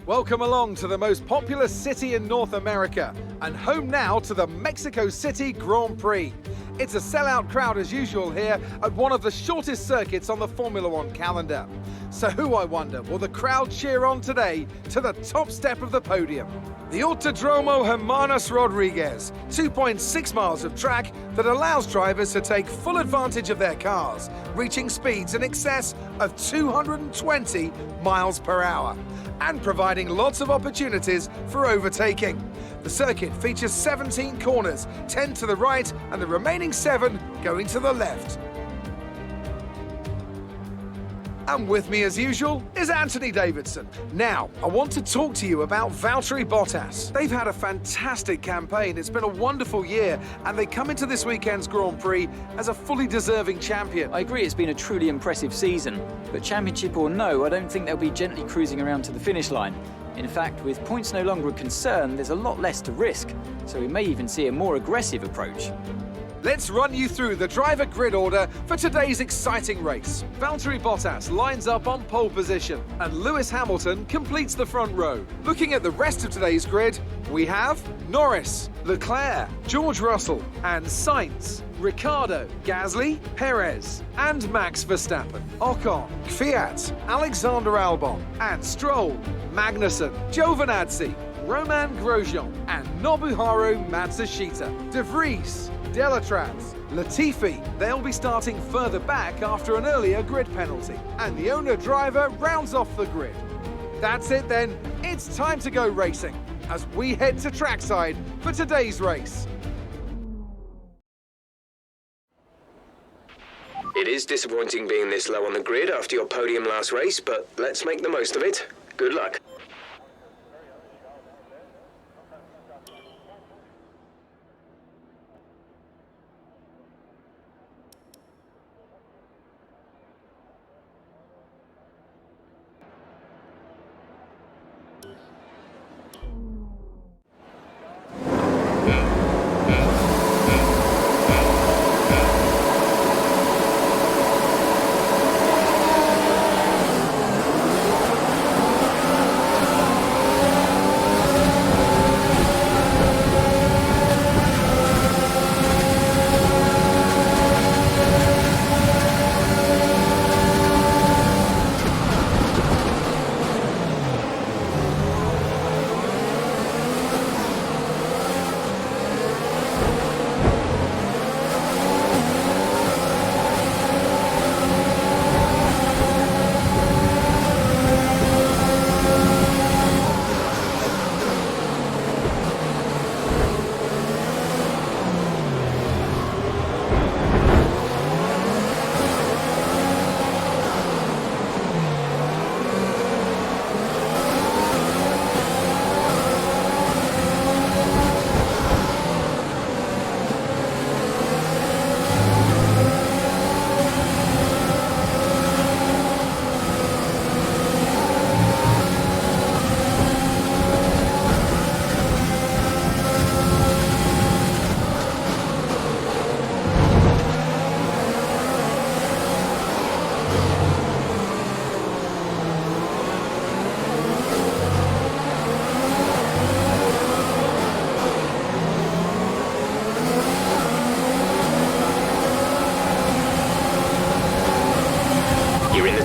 Welcome along to the most popular city in North America and home now to the Mexico City Grand Prix. It's a sellout crowd as usual here at one of the shortest circuits on the Formula One calendar. So who, I wonder, will the crowd cheer on today to the top step of the podium? The Autodromo Hermanos Rodriguez, 2.6 miles of track that allows drivers to take full advantage of their cars, reaching speeds in excess of 220 miles per hour, and providing lots of opportunities for overtaking. The circuit features 17 corners, 10 to the right and the remaining 7 going to the left. And with me as usual is Anthony Davidson. Now, I want to talk to you about Valtteri Bottas. They've had a fantastic campaign, it's been a wonderful year, and they come into this weekend's Grand Prix as a fully deserving champion. I agree it's been a truly impressive season, but championship or no, I don't think they'll be gently cruising around to the finish line. In fact, with points no longer a concern, there's a lot less to risk, so we may even see a more aggressive approach. Let's run you through the driver grid order for today's exciting race. Valtteri Bottas lines up on pole position, and Lewis Hamilton completes the front row. Looking at the rest of today's grid, we have Norris, Leclerc, George Russell, and Sainz, Ricciardo, Gasly, Perez, and Max Verstappen, Ocon, Fiat, Alexander Albon, and Stroll, Magnussen, Giovinazzi, Romain Grosjean, and Nobuharu Matsushita, De Vries, Delatraz, Latifi. They'll be starting further back after an earlier grid penalty, and the owner driver rounds off the grid. That's it then, it's time to go racing as we head to trackside for today's race. It is disappointing being this low on the grid after your podium last race, but let's make the most of it. Good luck.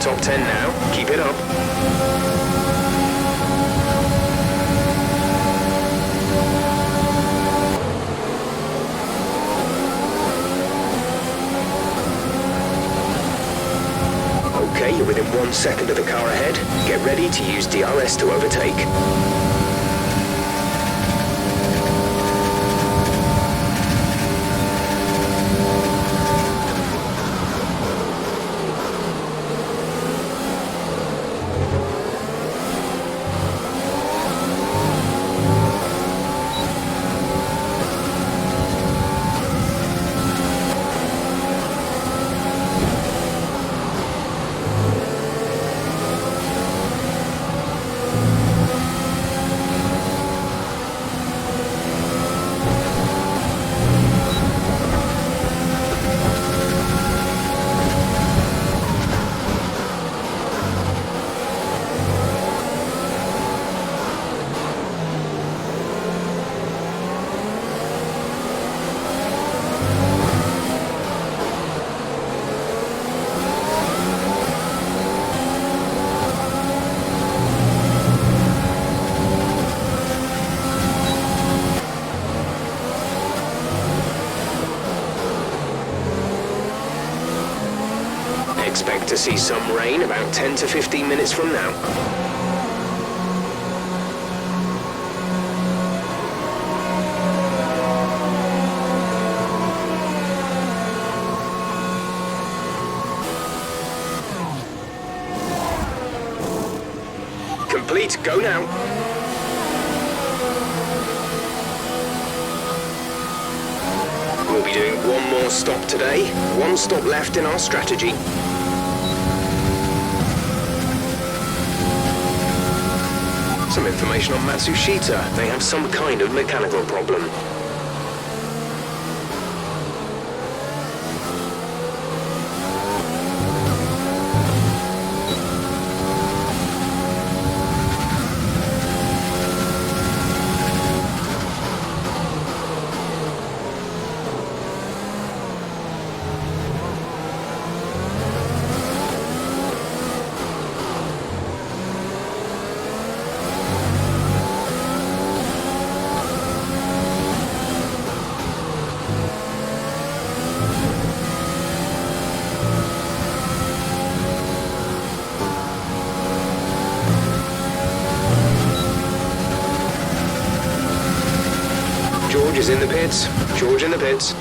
Top 10 now. Keep it up. Okay, you're within 1 second of the car ahead. Get ready to use DRS to overtake. expect to see some rain about 10 to 15 minutes from now. Complete, go now. We'll be doing one more stop today, one stop left in our strategy. Some information on Matsushita. They have some kind of mechanical problem. George is in the pits. George in the pits.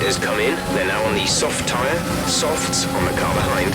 Has come in. They're now on the soft tyre. Softs on the car behind.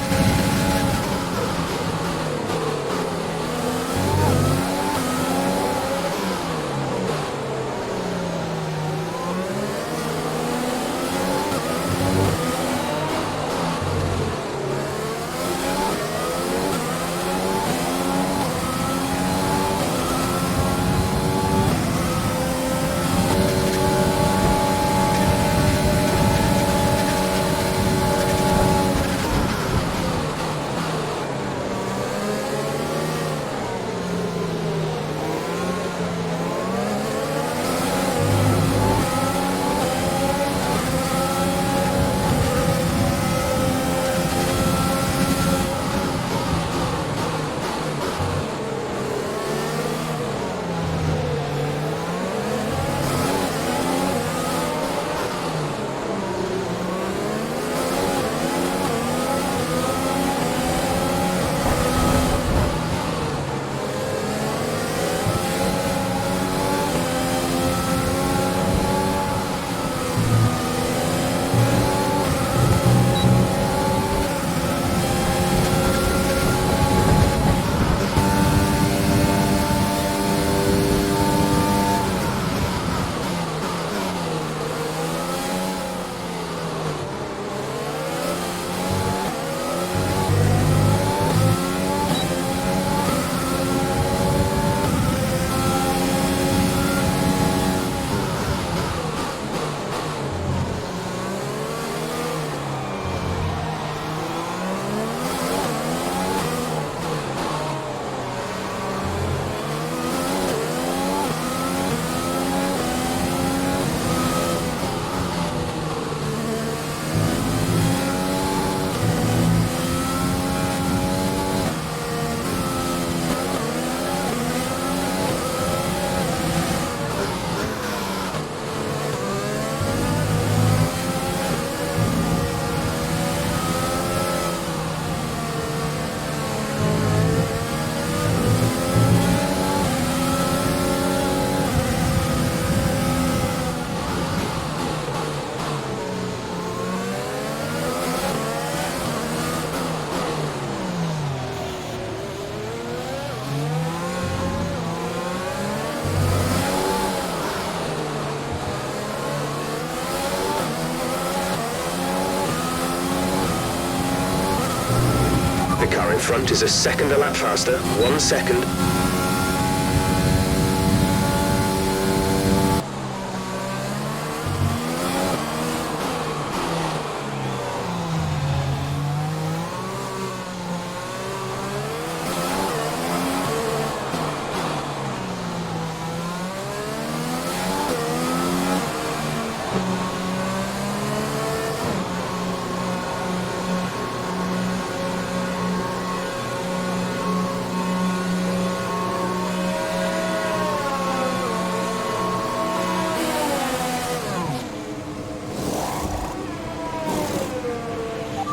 car in front is a second a lap faster. 1 second.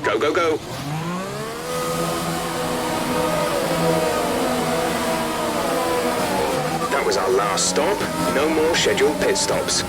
Go, go, go. That was our last stop. No more scheduled pit stops.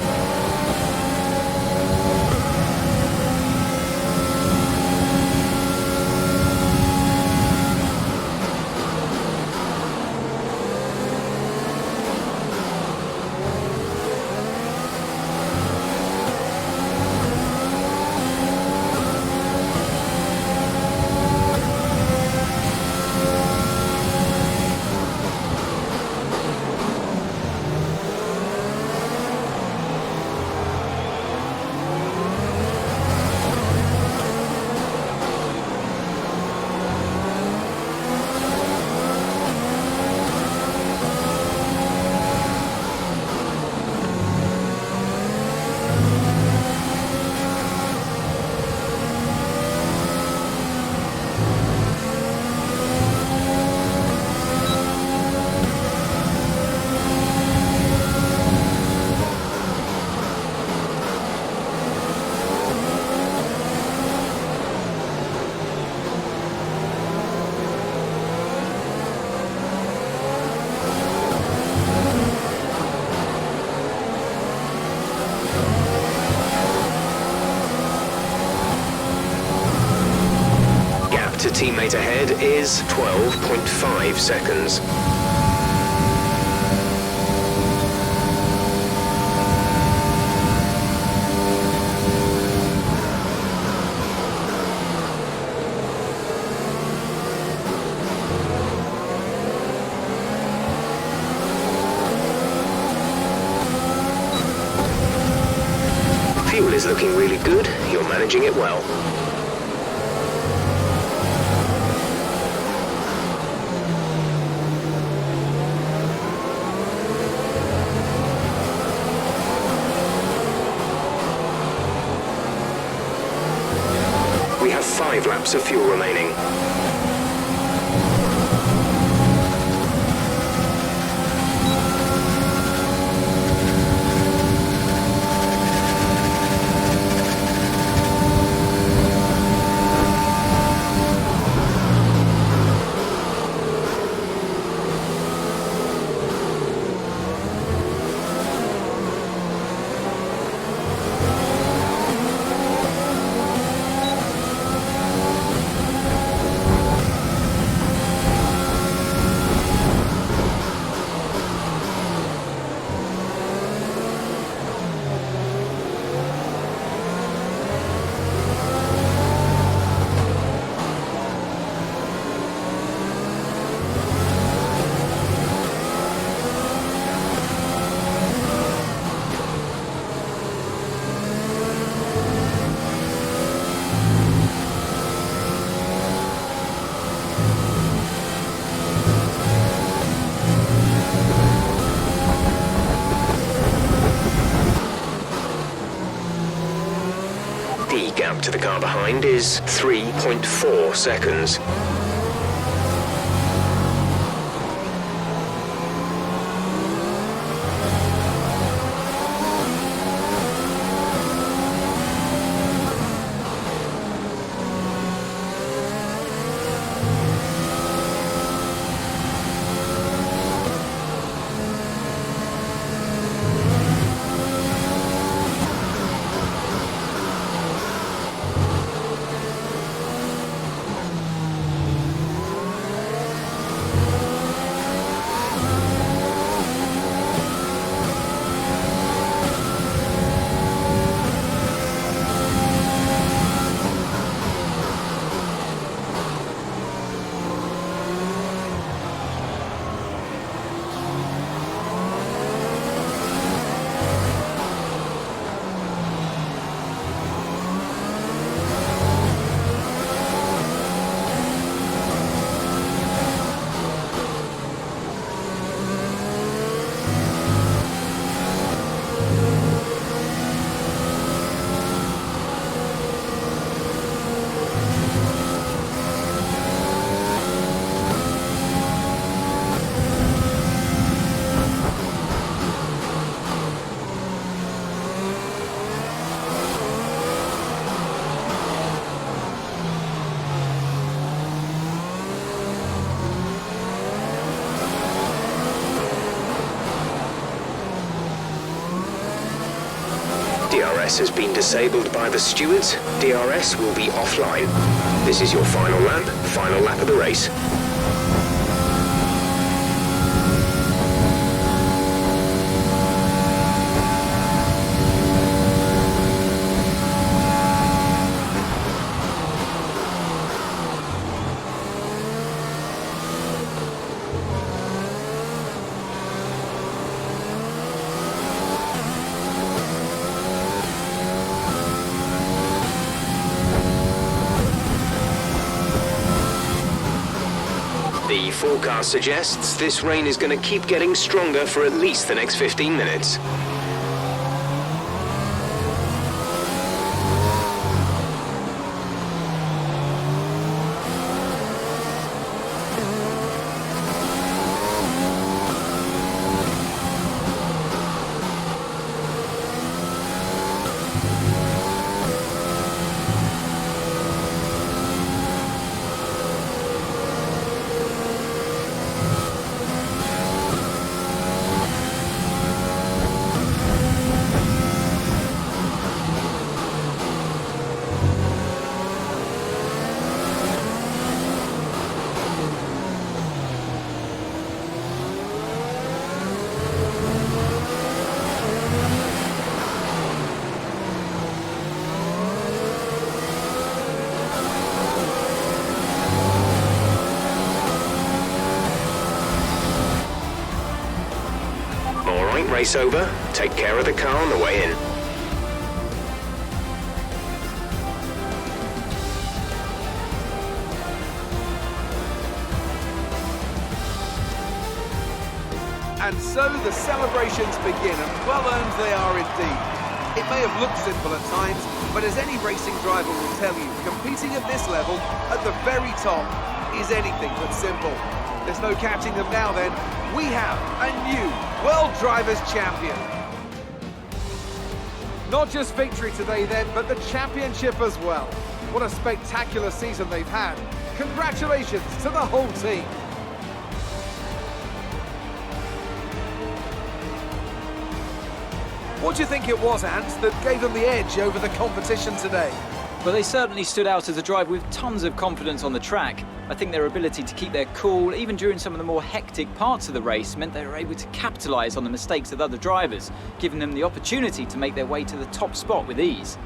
To teammate ahead is 12.5 seconds. Fuel is looking really good. You're managing it well. We have 5 laps of fuel remaining. The gap to the car behind is 3.4 seconds. DRS has been disabled by the stewards. DRS will be offline. This is your final lap of the race. The forecast suggests this rain is going to keep getting stronger for at least the next 15 minutes. Race over. Take care of the car on the way in. And so the celebrations begin, and well earned they are indeed. It may have looked simple at times, but as any racing driver will tell you, competing at this level, at the very top, is anything but simple. There's no catching them now then. We have a new World Drivers' Champion. Not just victory today then, but the championship as well. What a spectacular season they've had. Congratulations to the whole team. What do you think it was, Ant, that gave them the edge over the competition today? Well, they certainly stood out as a driver with tons of confidence on the track. I think their ability to keep their cool, even during some of the more hectic parts of the race, meant they were able to capitalise on the mistakes of other drivers, giving them the opportunity to make their way to the top spot with ease.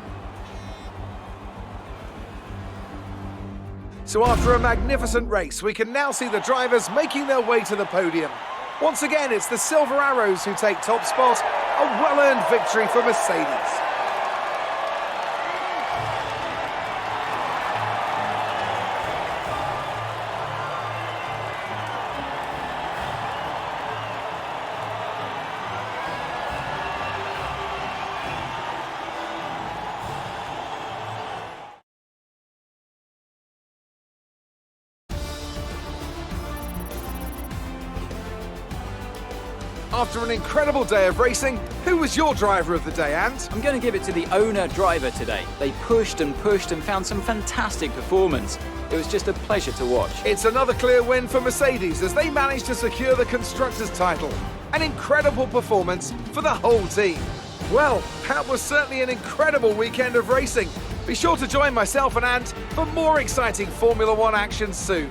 So after a magnificent race, we can now see the drivers making their way to the podium. Once again, it's the Silver Arrows who take top spot, a well-earned victory for Mercedes. After an incredible day of racing, who was your driver of the day, Ant? I'm going to give it to the owner-driver today. They pushed and found some fantastic performance. It was just a pleasure to watch. It's another clear win for Mercedes as they managed to secure the Constructors' title. An incredible performance for the whole team. Well, that was certainly an incredible weekend of racing. Be sure to join myself and Ant for more exciting Formula One action soon.